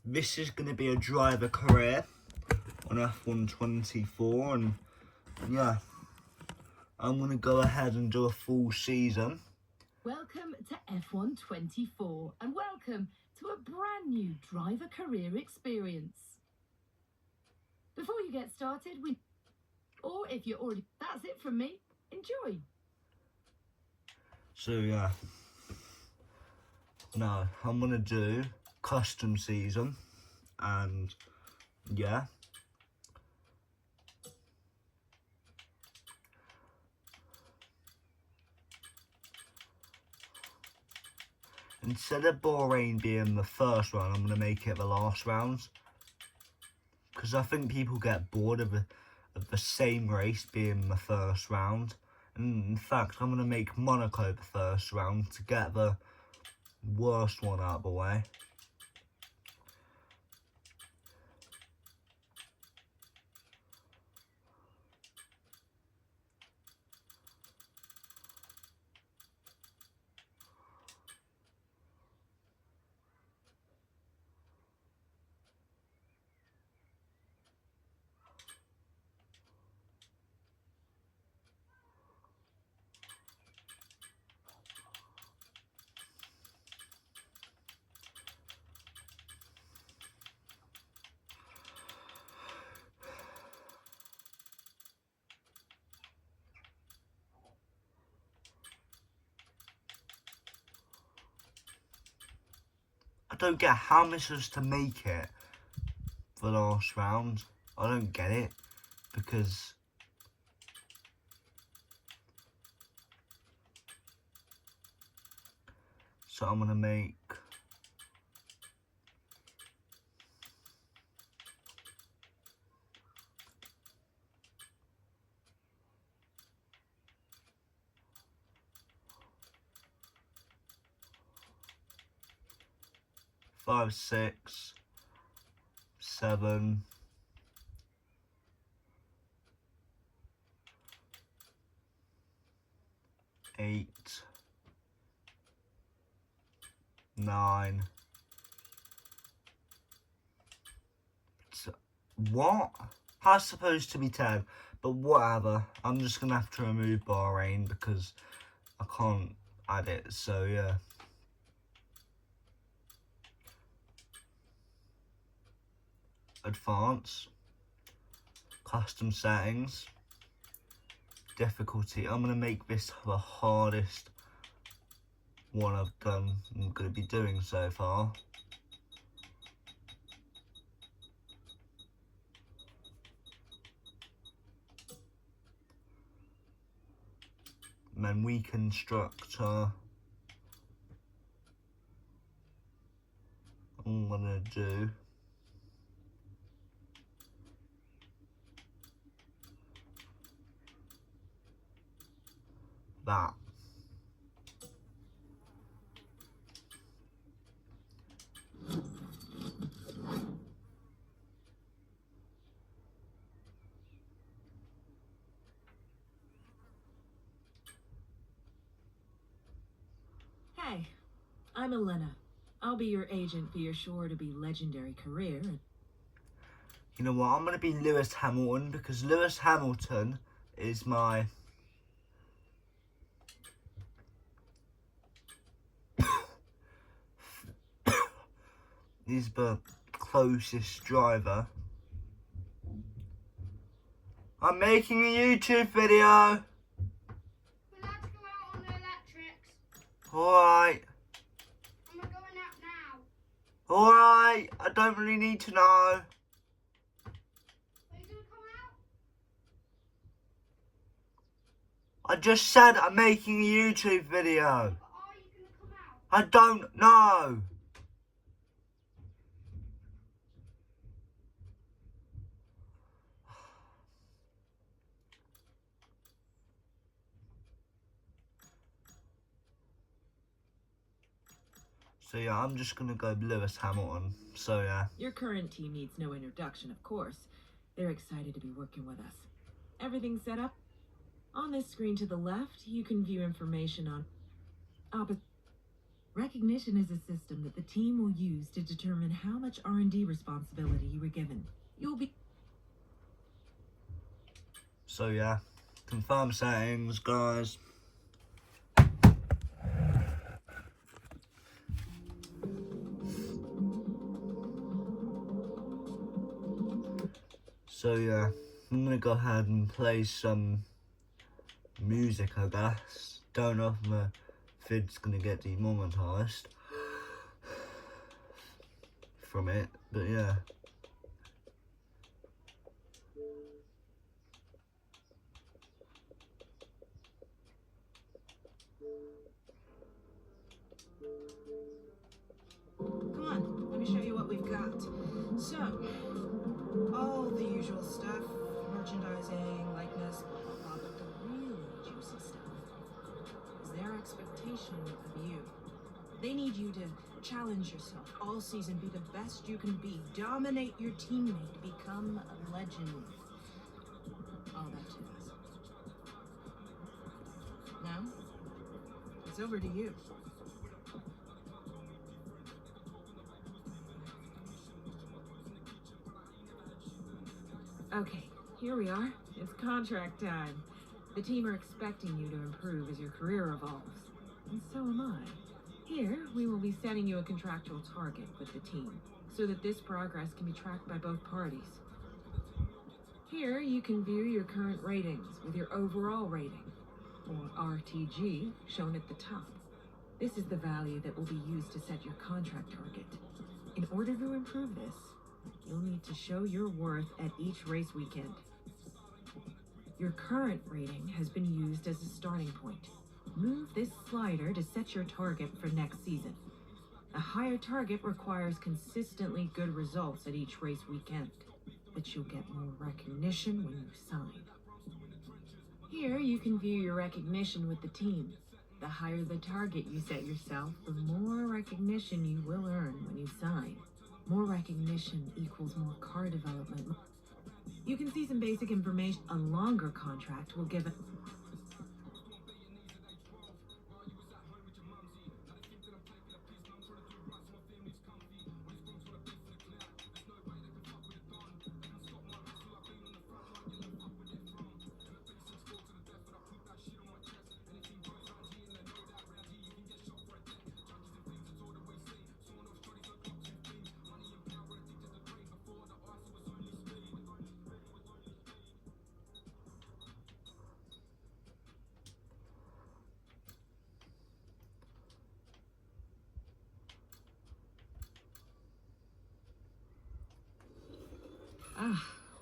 This is going to be a driver career on F124, and yeah, I'm going to go ahead and do a full season. Welcome to F124 and welcome to a brand new driver career experience. Before you get started, or if you're already, that's it from me. Enjoy. So yeah, now I'm going to do custom season, and yeah. Instead of Bahrain being the first round, I'm going to make it the last round. Because I think people get bored of the same race being the first round. And in fact, I'm going to make Monaco the first round to get the worst one out of the way. I don't get how much is to make it for the last round. I don't get it, because so I'm gonna make 5, 6, 7, 8, 9. What? That's supposed to be 10, but whatever. I'm just gonna have to remove Bahrain because I can't add it, so yeah. Advanced, custom settings, difficulty. I'm gonna make this the hardest one I'm gonna be doing so far. And then weaken structure. I'm gonna do that. Hey, I'm Elena. I'll be your agent for your sure-to-be legendary career. You know what, I'm gonna be Lewis Hamilton, because Lewis Hamilton is my he's the closest driver. I'm making a YouTube video. We're allowed to go out on the electrics. Alright. And we're going out now. Alright, I don't really need to know. Are you going to come out? I just said I'm making a YouTube video. But are you going to come out? I don't know. So yeah, I'm just gonna go Lewis Hamilton. So yeah. Your current team needs no introduction, of course. They're excited to be working with us. Everything set up? On this screen to the left, you can view information on Recognition is a system that the team will use to determine how much R&D responsibility you were given. You'll be... So yeah, confirm settings, guys. So yeah, I'm gonna go ahead and play some music, I guess. Don't know if my vid's gonna get demonetized from it, but yeah. Come on, let me show you what we've got. So, all the usual stuff, merchandising, likeness, blah, blah, blah, but the really juicy stuff is their expectation of you. They need you to challenge yourself all season, be the best you can be, dominate your teammate, become a legend. All that jazz. Now, it's over to you. Okay, here we are. It's contract time. The team are expecting you to improve as your career evolves. And so am I. Here, we will be setting you a contractual target with the team, so that this progress can be tracked by both parties. Here, you can view your current ratings with your overall rating, or RTG, shown at the top. This is the value that will be used to set your contract target. In order to improve this, you'll need to show your worth at each race weekend. Your current rating has been used as a starting point. Move this slider to set your target for next season. A higher target requires consistently good results at each race weekend, but you'll get more recognition when you sign. Here, you can view your recognition with the team. The higher the target you set yourself, the more recognition you will earn when you sign. More recognition equals more car development. You can see some basic information. A longer contract will give it.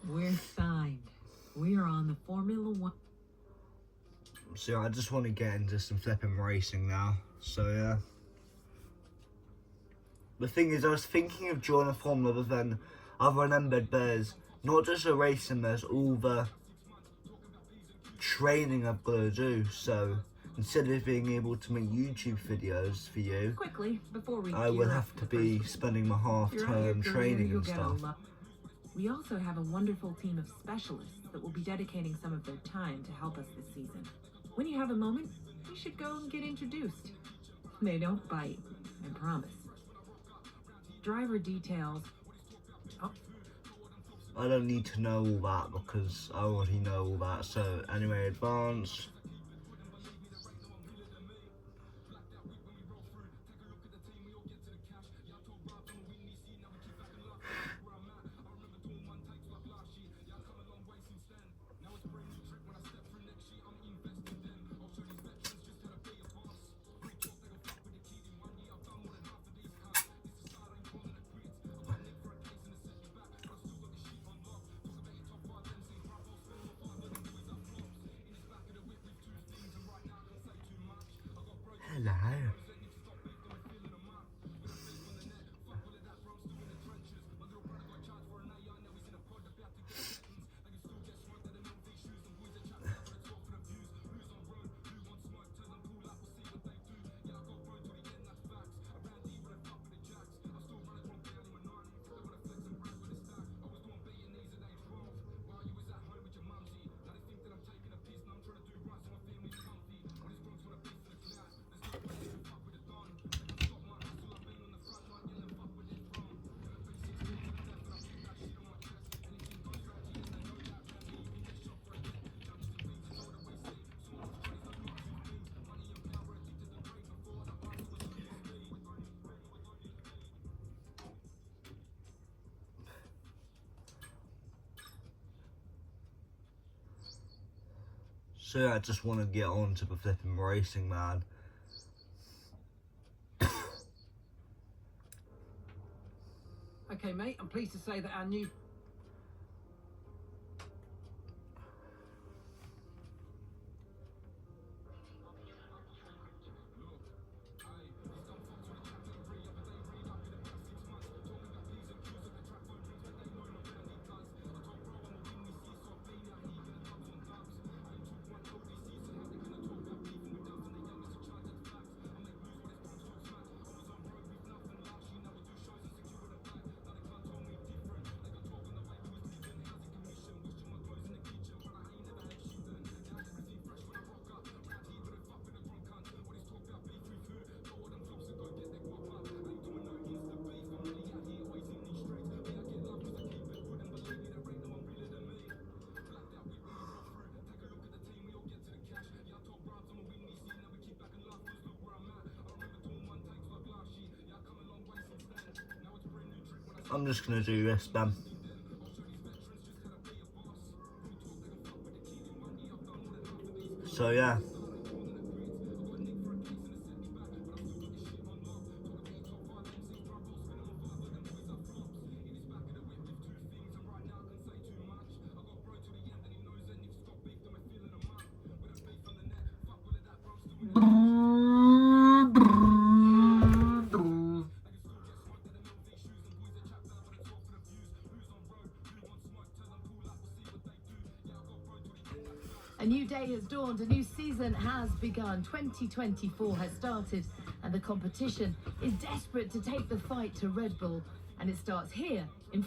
We're signed. We are on the Formula One. So I just want to get into some flipping racing now. So yeah. The thing is, I was thinking of joining a Formula, but then I've remembered there's not just the racing, there's all the training I've got to do. So instead of being able to make YouTube videos for you, Quickly, before we I will have to be spending my half-term training and stuff. We also have a wonderful team of specialists that will be dedicating some of their time to help us this season. When you have a moment, you should go and get introduced. They don't bite, I promise. Driver details. Oh, I don't need to know all that because I already know all that. So anyway, advance. Hello. So yeah, I just want to get on to the flipping racing, man. Okay, mate, I'm pleased to say that our new... I'm just gonna do this then. So yeah. A new day has dawned, a new season has begun. 2024 has started, and the competition is desperate to take the fight to Red Bull. And it starts here in...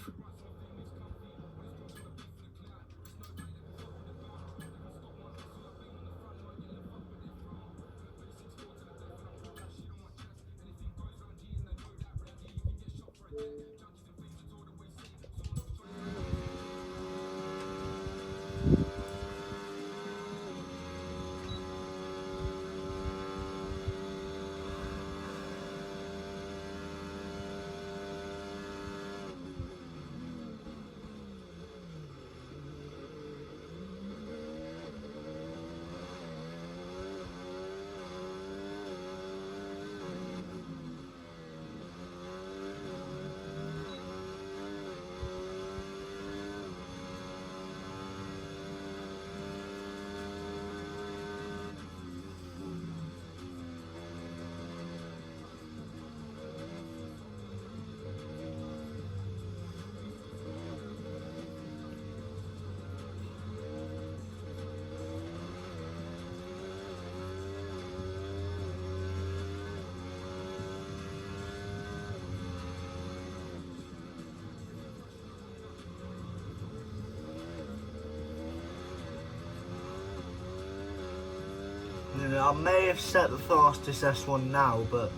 I may have set the fastest S1 now, but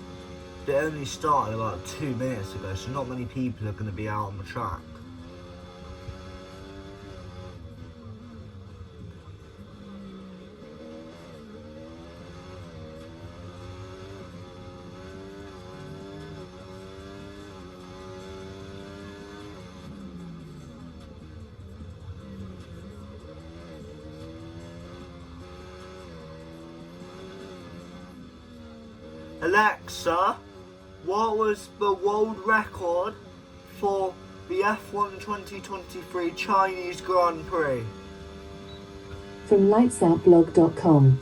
it only started about 2 minutes ago, so not many people are going to be out on the track. Alexa, what was the world record for the F1 2023 Chinese Grand Prix? From lightsoutblog.com.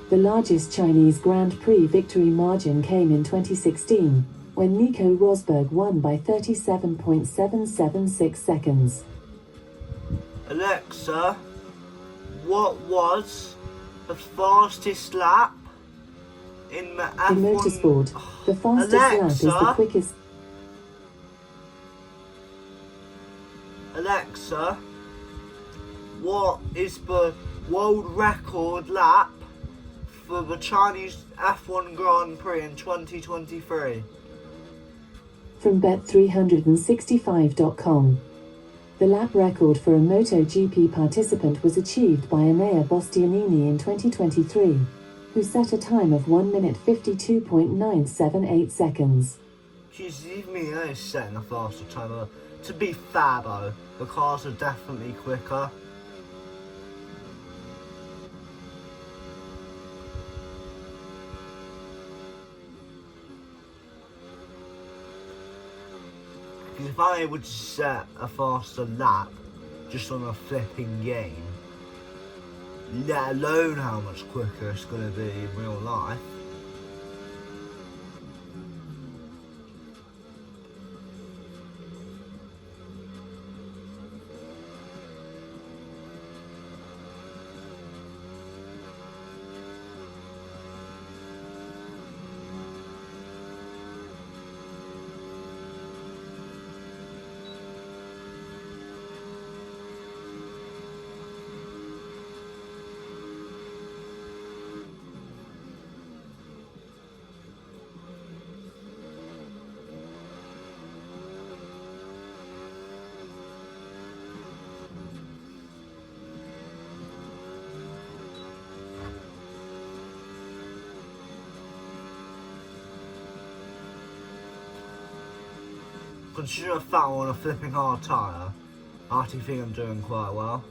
The largest Chinese Grand Prix victory margin came in 2016, when Nico Rosberg won by 37.776 seconds. Alexa, what was the fastest lap in the F1? In motorsport, the fastest lap is the quickest. Alexa, what is the world record lap for the Chinese F1 Grand Prix in 2023? From bet365.com. The lap record for a MotoGP participant was achieved by Enea Bastianini in 2023, who set a time of 1 minute 52.978 seconds. Jeez, even me is setting a faster timer. To be fair though, the cars are definitely quicker. Because if I'm able to set a faster lap just on a flipping game, let alone how much quicker it's going to be in real life. Considering I'm fat on a flipping hard tyre, I actually think I'm doing quite well.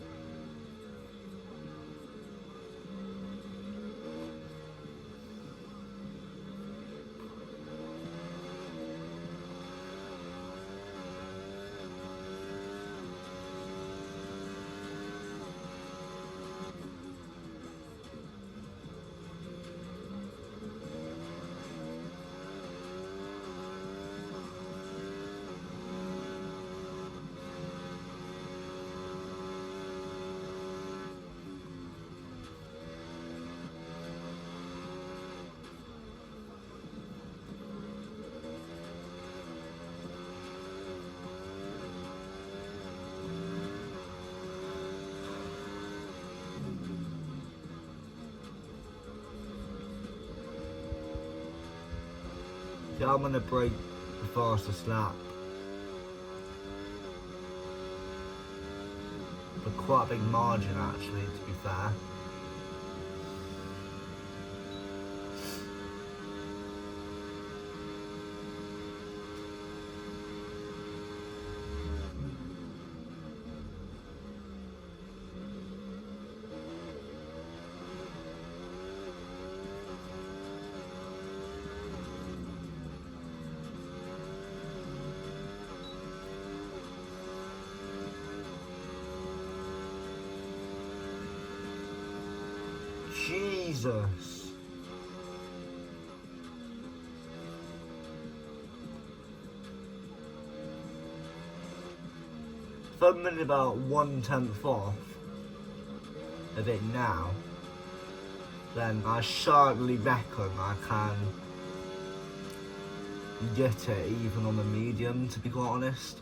Yeah, I'm gonna break the fastest lap. But quite a big margin actually, to be fair. Jesus. If I'm in about 1/10 off of it now, then I certainly reckon I can get it even on the medium, to be quite honest.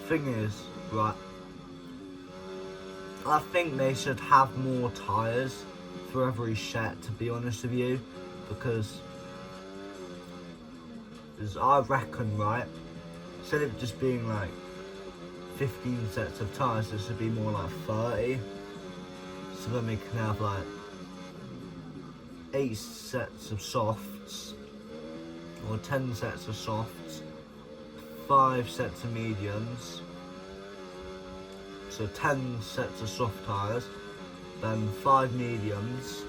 Thing is, right, I think they should have more tyres for every set, to be honest with you, because I reckon, right, instead of just being like 15 sets of tyres, it should be more like 30, so then we can have like 8 sets of softs, or 10 sets of softs, 5 sets of mediums, so 10 sets of soft tyres, then 5 mediums,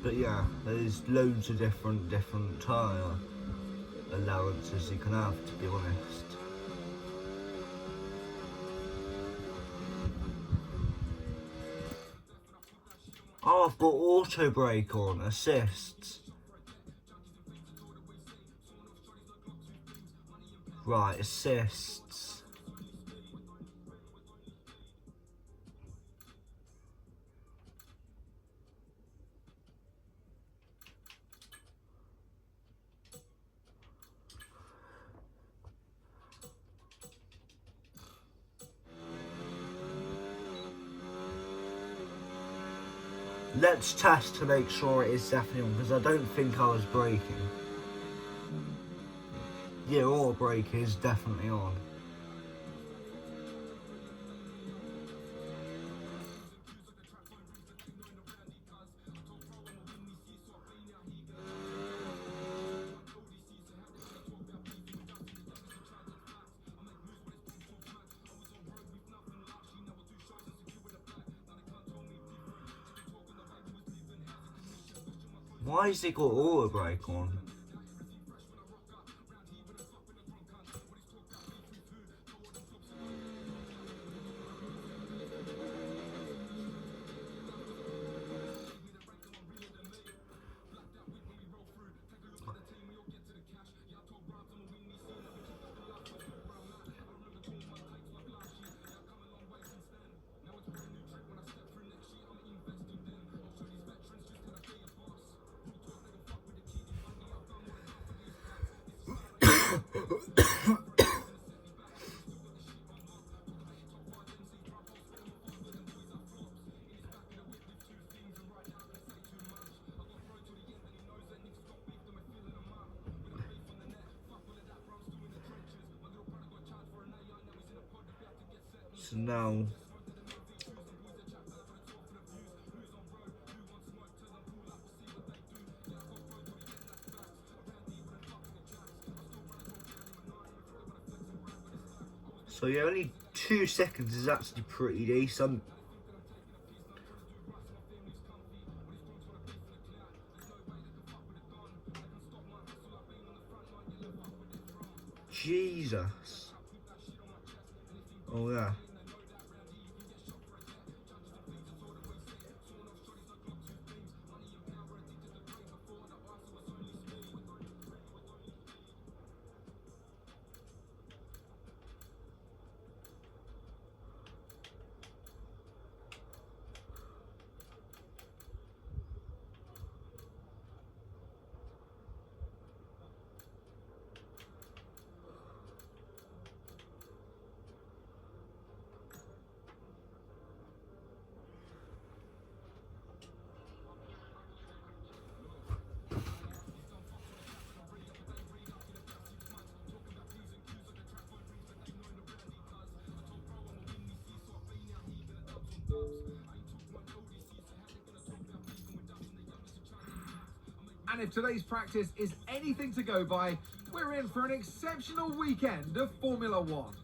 but yeah, there's loads of different tyre allowances you can have, to be honest. Oh, I've got auto brake on, assists. Right, assists. Let's test to make sure it is definitely on, because I don't think I was braking. Yeah, auto brake is definitely on. Why has it got auto brake on? So now so yeah, only 2 seconds is actually pretty decent. Jesus. Oh yeah. And if today's practice is anything to go by, we're in for an exceptional weekend of Formula One.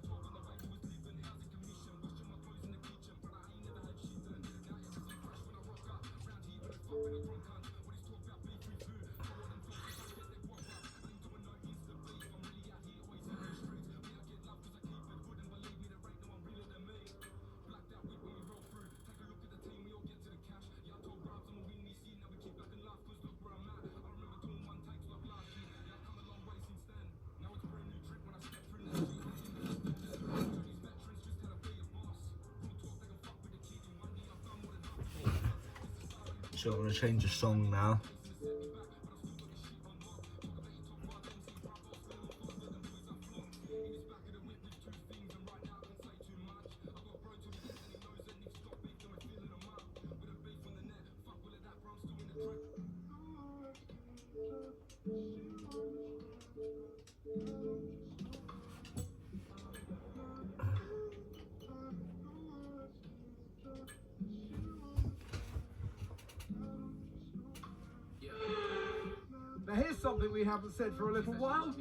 So I'm gonna change the song now. Now here's something we haven't said for a little while.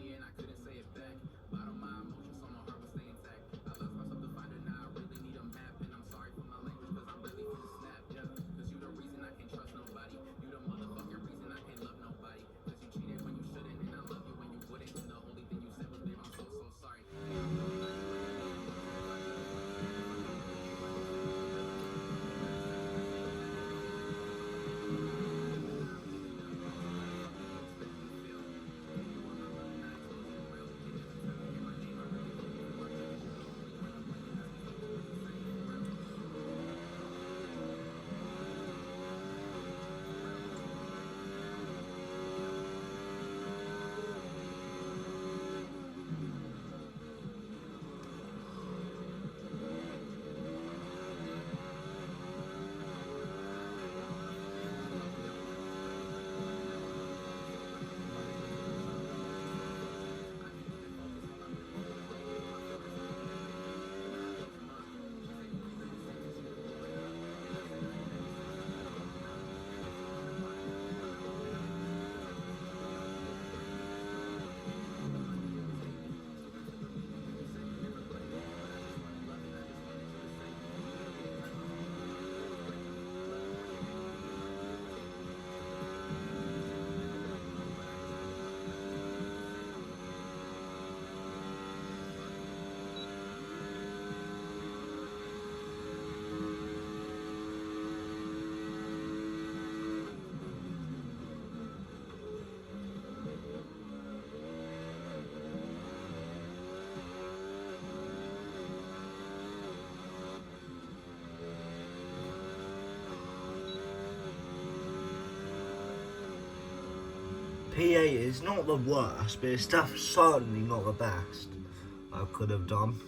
P8 is not the worst, but it's certainly not the best I could have done.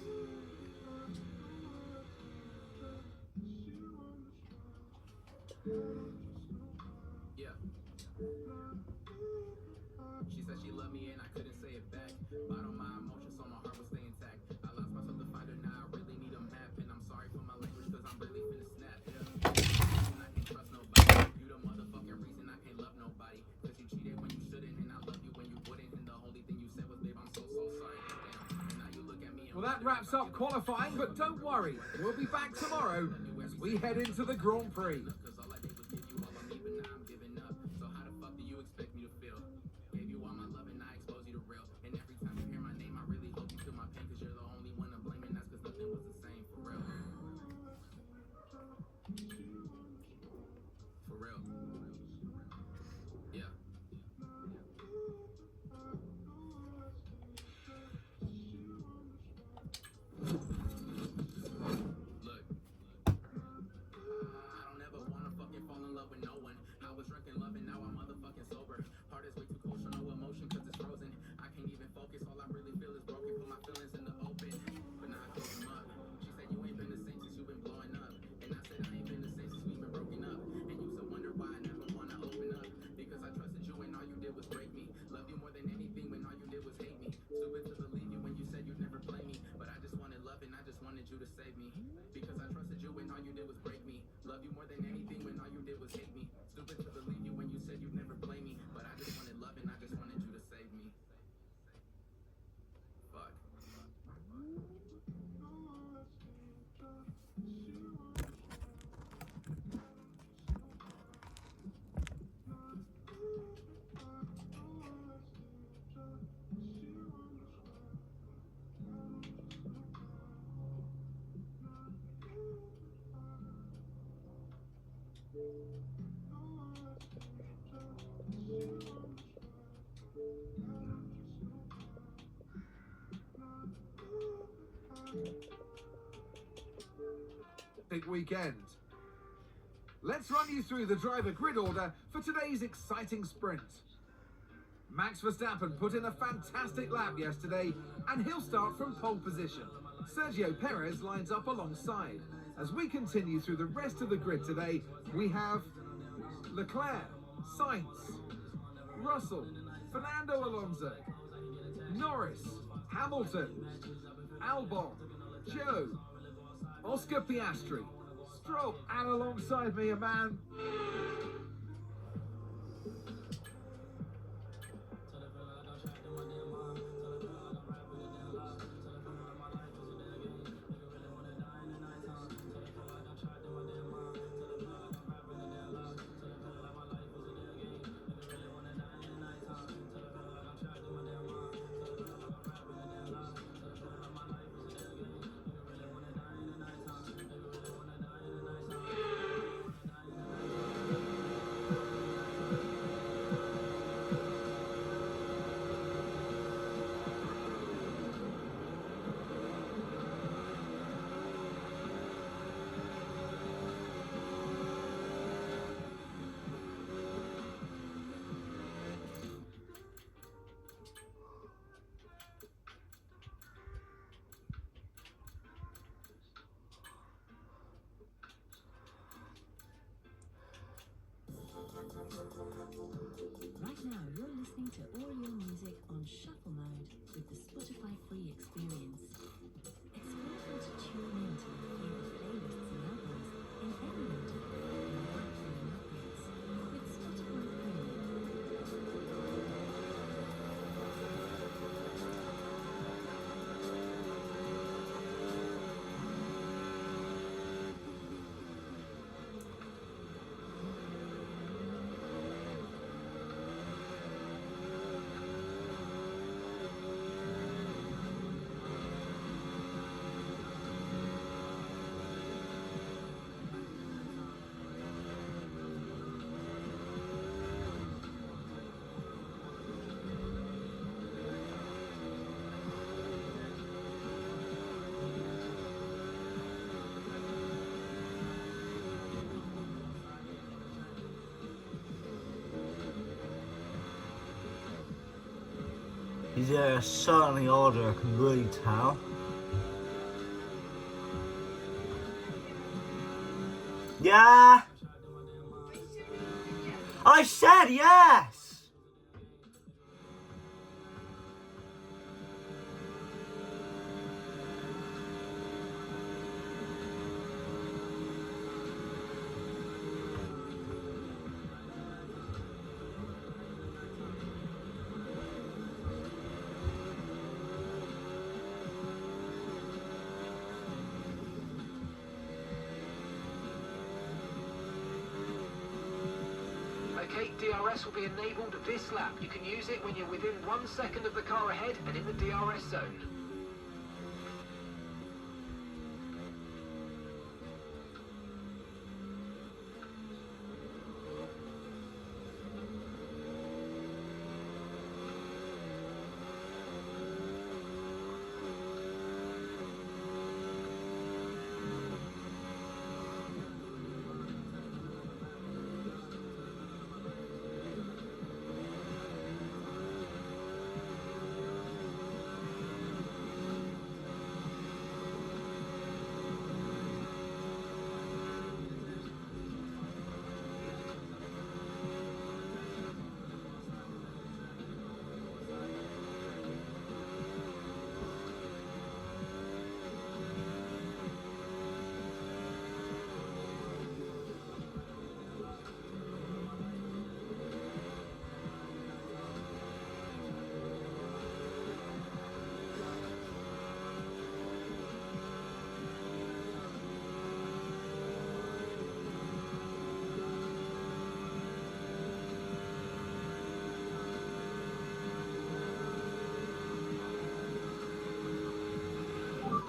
Yeah. She said she loved me and I couldn't say it back. Bottom my emotions so my heart will stay intact. I lost myself to find her now. I really need a map. And I'm sorry for my language cause I'm really finna snap. Yeah. And I can't trust nobody. You the motherfucking reason I can't love nobody. Cause you cheated when you shouldn't and I love you when you wouldn't. And the only thing you said was babe I'm so sorry. Damn. And now you look at me and Well, that wraps up qualifying, but don't worry, we'll be back tomorrow as we head into the Grand Prix. cause all I did was give you all of me, but now I'm giving up. So how the fuck do you expect me to feel? Gave you all my love and I exposed you to real. And every time you hear my name, I really hope you feel my pain. Cause you're the only one to blame and that's cause nothing was the same for real. For real. Yeah. Look. I don't ever wanna fucking fall in love with no one. I was drunk in love and now I'm motherfucking sober. Heart is way too cold, show no emotion cause it's frozen. I can't even focus, all I really feel is broken. Put my feelings in the open, but now I close them up. She said you ain't been the same since you've been blowing up. And I said I ain't been the same since we've been broken up. And you still wonder why I never wanna open up. Because I trusted you and all you did was break me. Loved you more than anything when all you did was hate me. Stupid to believe you when you said you'd never play me. But I just wanted love and I just wanted you to save me. Because I trusted you and all you did was break me. Love you more than anything when all you did was hate me. Stupid to believe you when you said you'd never play me. But I just wanted love and I just wanted you to save me. Fuck. Big weekend. Let's run you through the driver grid order for today's exciting sprint. Max Verstappen put in a fantastic lap yesterday and he'll start from pole position. Sergio Perez lines up alongside. As we continue through the rest of the grid today, we have Leclerc, Sainz, Russell, Fernando Alonso, Norris, Hamilton, Albon, Joe, Oscar Piastri, Stroll, and alongside me a man Right now, you're listening to all your music on shuffle mode with the Spotify free experience. Explore how to tune in to your favorite playlists and albums in every mode and factory updates with Spotify Premium. Yeah, certainly older, I can really tell. Yeah! I said yes! Okay, DRS will be enabled this lap. You can use it when you're within 1 second of the car ahead and in the DRS zone.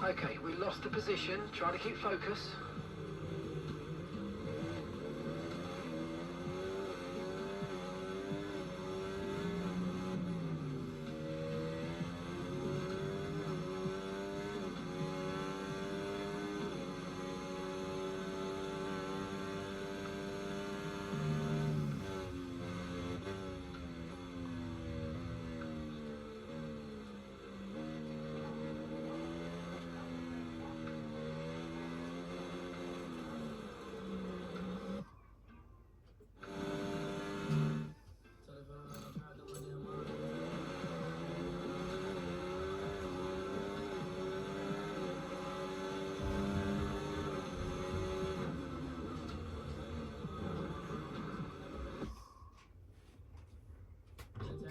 Okay, we lost the position. Try to keep focus.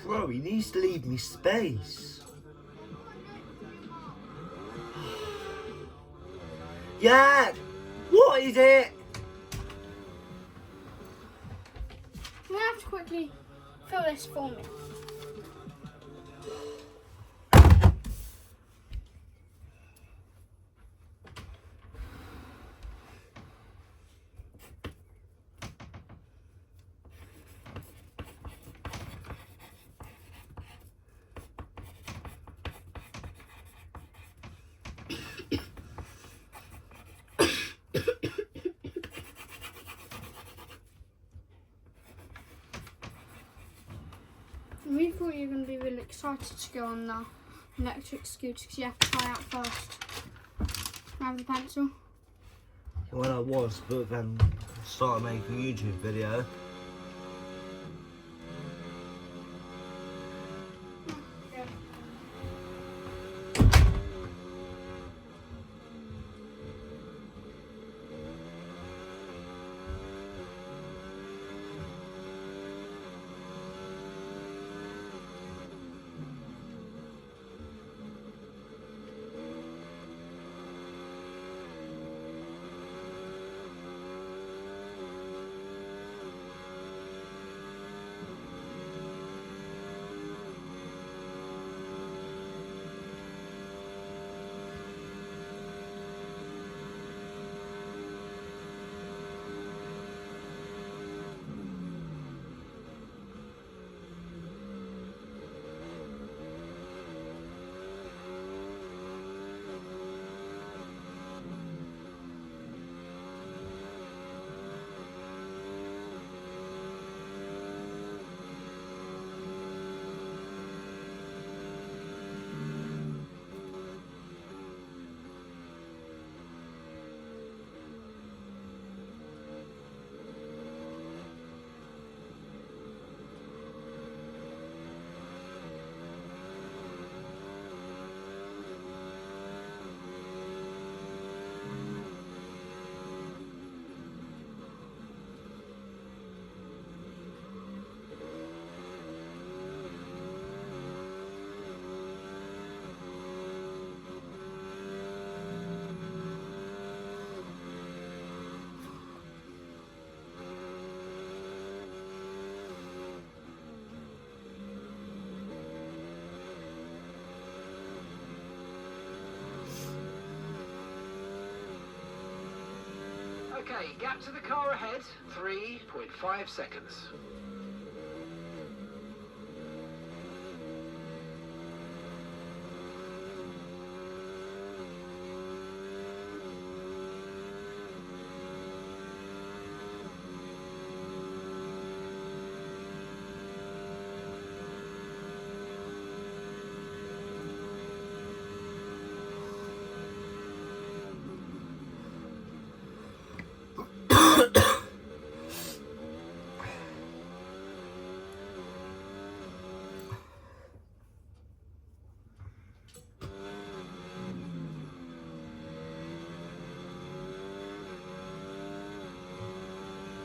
Bro, he needs to leave me space. Yeah! What is it? You have to quickly fill this for me. We thought you were going to be really excited to go on the electric scooter because you have to try out first. Have the pencil. Well, I was, but then I started making a YouTube video. Okay, gap to the car ahead, 3.5 seconds.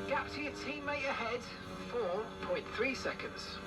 Gap to your teammate ahead, 4.3 seconds.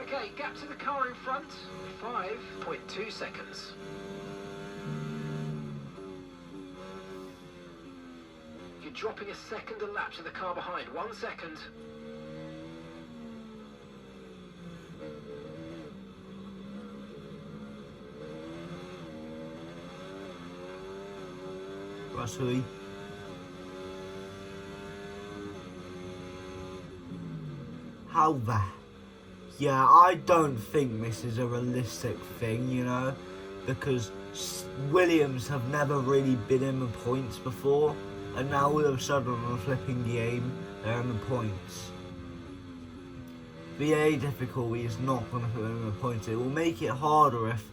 Okay, gap to the car in front, 5.2 seconds. You're dropping a second a lap to the car behind, 1 second. Russell. How the... Yeah, I don't think this is a realistic thing, you know, because Williams have never really been in the points before, and now all of a sudden on a flipping game, they're in the points. VA difficulty is not going to put them in the points. It will make it harder if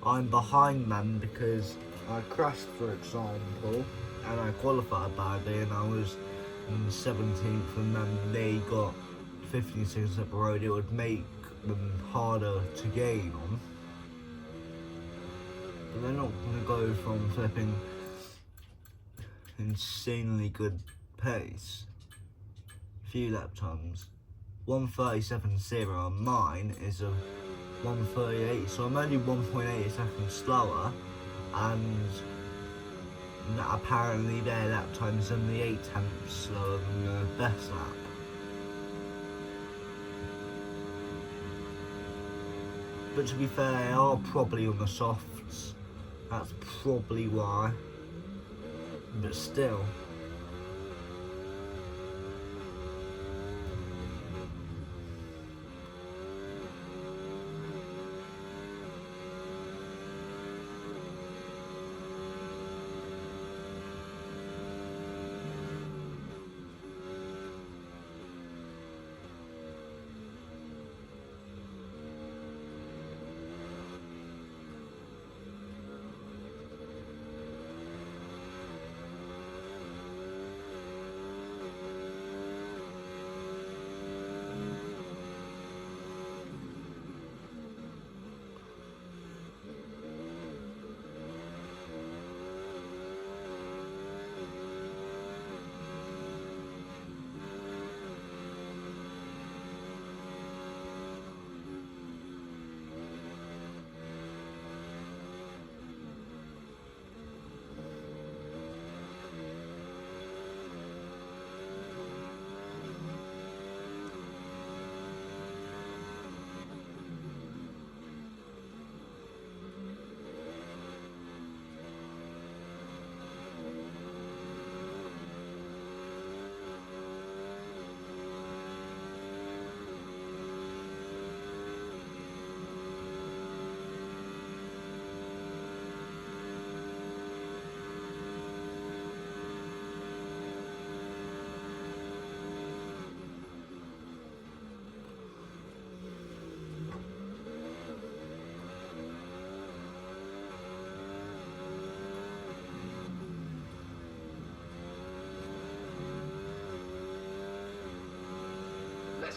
I'm behind them, because I crashed, for example, and I qualified badly, and I was in 17th, and then they got 15 seconds up the road. It would make them harder to gain on, but they're not going to go from flipping insanely good pace. Few lap times, 1:37.0 on mine is a 1:38, so I'm only 1.8 seconds slower, and apparently their lap time is only 8 tenths slower than the best lap. But to be fair, they are probably on the softs. That's probably why. But still.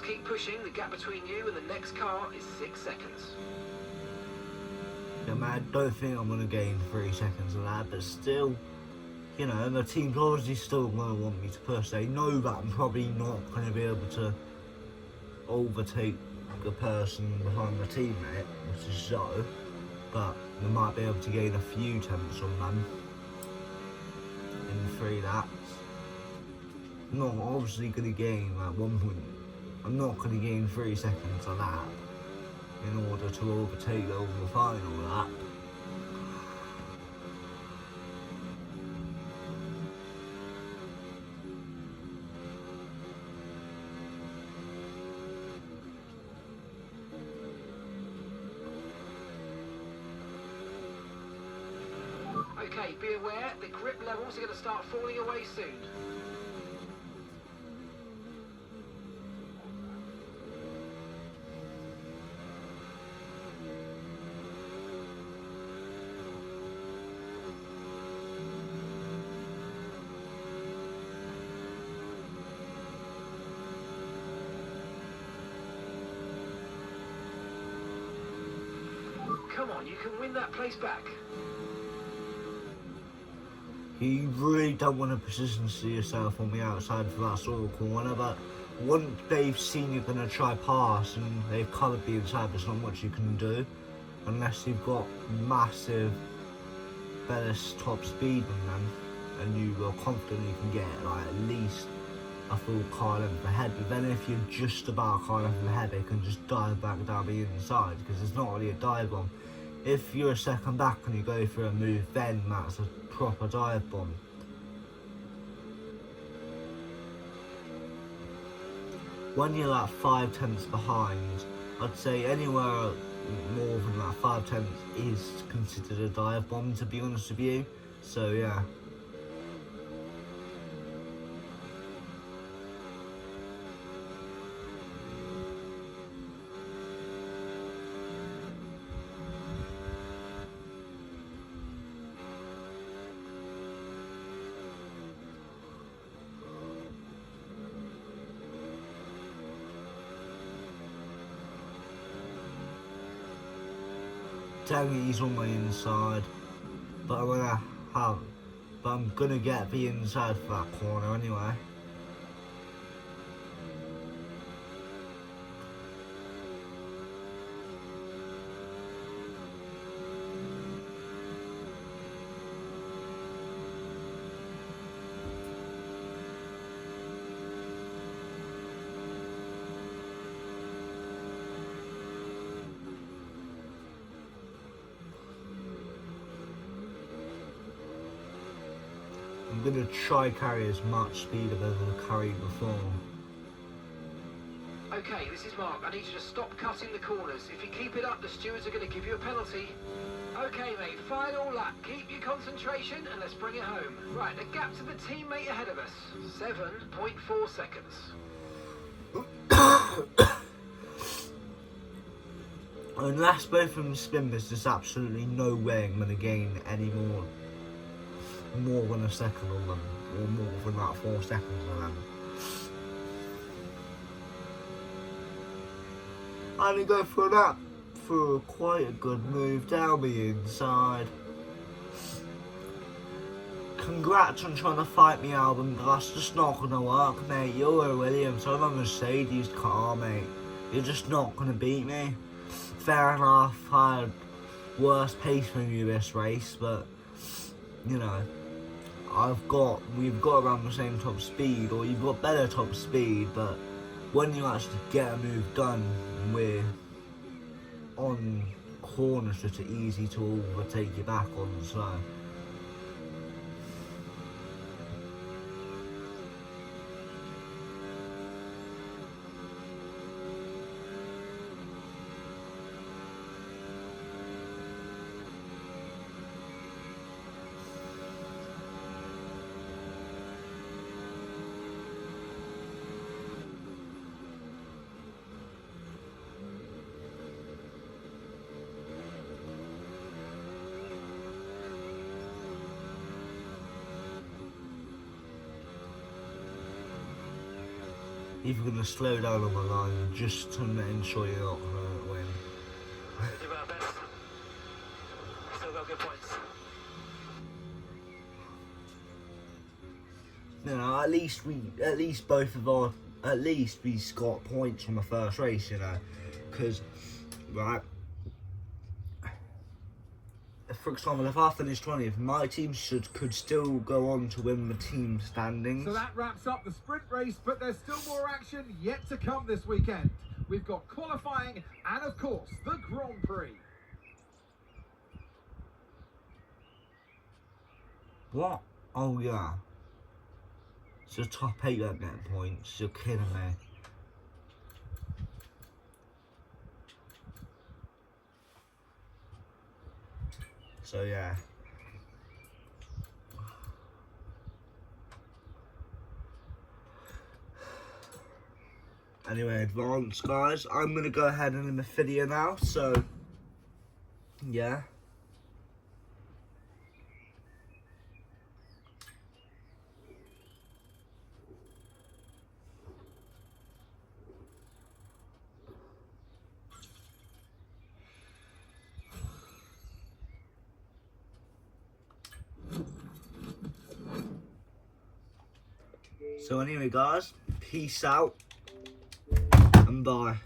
keep pushing. The gap between you and the next car is 6 seconds. Yeah, man, I don't think I'm going to gain 3 seconds of that, but still, you know, the team's obviously still going to want me to push. They know that I'm probably not going to be able to overtake the person behind the teammate, which is Zoe, but we might be able to gain a few tenths on them in 3 laps. I'm not obviously going to gain like 1 point. I'm not going to gain 3 seconds a lap in order to overtake them on the final lap. Okay, be aware, the grip levels are going to start falling away soon. Come on, you can win that place back. You really don't want to position yourself on the outside for that sort of corner, but once they've seen you're going to try pass and they've covered the inside, there's not much you can do unless you've got massive better top speed than them and you are confident you can get like at least a full car length ahead. But then if you're just about a car length ahead, they can just dive back down the inside because it's not really a dive bomb. If you're a second back and you go for a move, then that's a proper dive bomb. When you're like 5 tenths behind, I'd say anywhere more than like 5 tenths is considered a dive bomb, to be honest with you. So yeah. Dang it, he's on my inside, but I'm gonna get the inside for that corner anyway. I'm going to try carry as much speed as I've carried before. Okay, this is Mark. I need you to stop cutting the corners. If you keep it up, the stewards are going to give you a penalty. Okay, mate, final lap. Keep your concentration and let's bring it home. Right, the gap to the teammate ahead of us. 7.4 seconds. Unless both of them spin, there's just absolutely no way I'm going to gain any more than a second on them, or more than like 4 seconds on them. I only go for that for quite a good move down the inside. Congrats on trying to fight me, Albon, but that's just not gonna work, mate. You're a Williams, I'm a Mercedes car, mate. You're just not gonna beat me. Fair enough, I had worse pace than you this race, but you know, we've got around the same top speed, or you've got better top speed, but when you actually get a move done, we're on corners that are easy to overtake you back on, so. either going to slow down on the line just to ensure you're not going to win. Do our best. Still got good points. You know, at least we got points from the first race, you know, because, right, for example, if I finish 20th, my team could still go on to win the team standings. So that wraps up the sprint race, but there's still more action yet to come this weekend. We've got qualifying and, of course, the Grand Prix. What? Oh, yeah. So top 8 don't get points. You're kidding me. So yeah. Anyway, advance guys. I'm gonna go ahead and end the video now. So yeah. So anyway guys, peace out and bye.